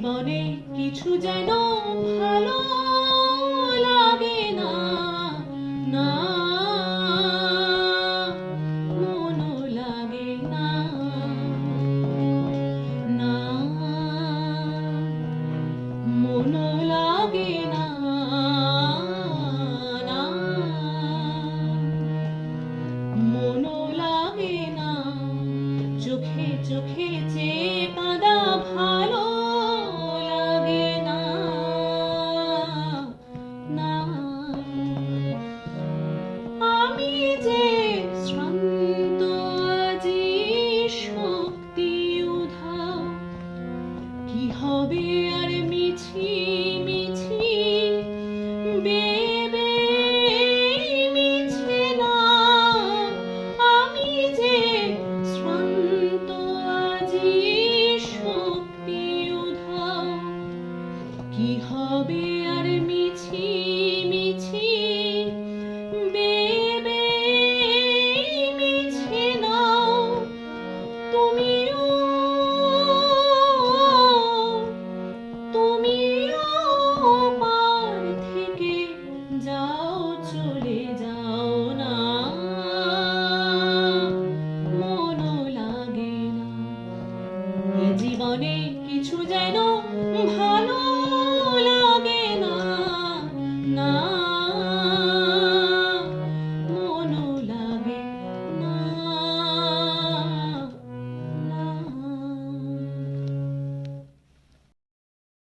জীবনে কিছু যেন ভালো লাগে না, না মনও লাগে না, না মনও লাগে না, না মনও লাগে না। চোখে চোখে চেয়ে কাঁদা ভালো লাগে না, না আমি যে শ্রান্ত আজি শক্তি উধাও, কি হবে আর মিছি মিছি বেবে মিছে না। আমি যে শ্রান্ত আজি শক্তি উধাও, কি হবে আর মিছি মিছি বেবে মিছে না। তুমিও তুমিও পার থেকে যাও, চলে যাও না, মনও লাগে না। এ জীবনে কিছু যেন ভালো